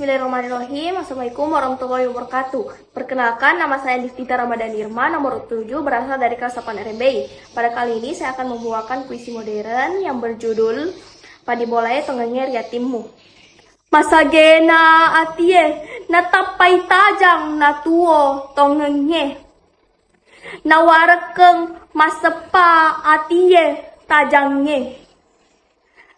Bismillahirrahmanirrahim. Assalamualaikum warahmatullahi wabarakatuh. Perkenalkan, nama saya Diftita Ramadan Irma, nomor 7, berasal dari kelas 8 RMB. Pada kali ini saya akan membawakan puisi modern yang berjudul Padibolai Tongenge Riatimmu. Masagena atie, natapai tajang natuo tongenge. Nawarekeng masepa atie tajangnya.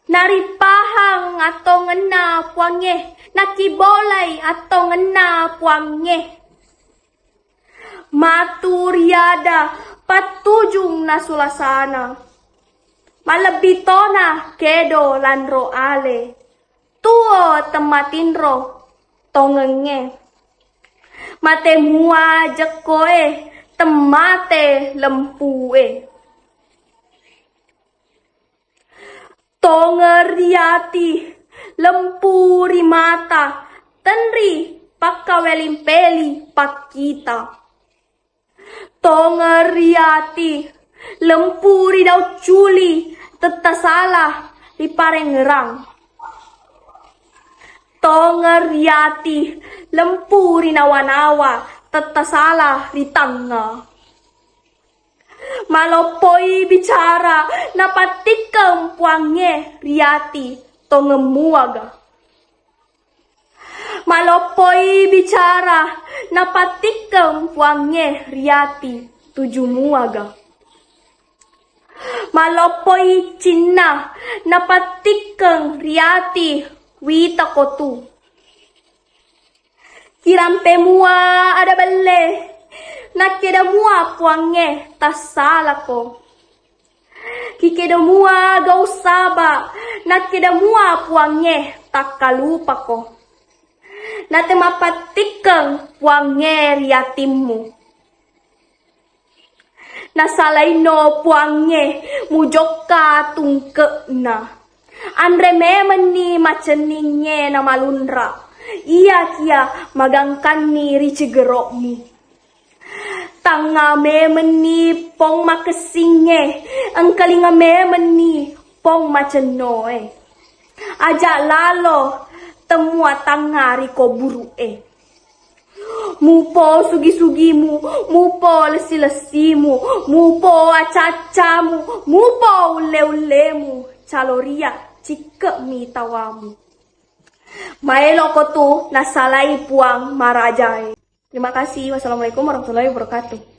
Naripahang atau ngena puangnya, nakibolai atau ngena puangnya. Maturiada patujung nasulasana, malebitona kedo landro ale, tuo tematinro tongenge. Mate mua jekoe temate lempue. Tongeriati lempuri mata tenri pakawelimpeli pakita. Tongeriati lempuri dau culi tetasalah di parengerang. Tongeriati lempuri nawa-nawa tetasalah di tangga. Malopoi bicara napatikeng puangnya riati tongemuaga. Malopoi bicara napatikeng puangnya riati tujumuaga. Malopoi cina napatikeng riati witakotu. Kirampe mua ada belle. Nakeda mua puangnya tasala ko. Kikeda mua gau saba. Nakeda mua puangnya takalupa ko. Nate mapatikeng puangnya riatimmu. Nasalaino puangnya mujoka tungkena. Andre memeni maceningnya na malundra. Iya kia magangkan ni ricegerokmu. Tanga memeni pong makesingge, ang kalinga memeni pong macenoe. Aja lalo temua tangari ko burue. Mupo sugi-sugimu, mupo lesi-lesimu, mupo acacamu, mupo ule-ulemu, caloria cike mi tawamu. Maelo ko tu nasalai puang marajai. Terima kasih. Wassalamualaikum warahmatullahi wabarakatuh.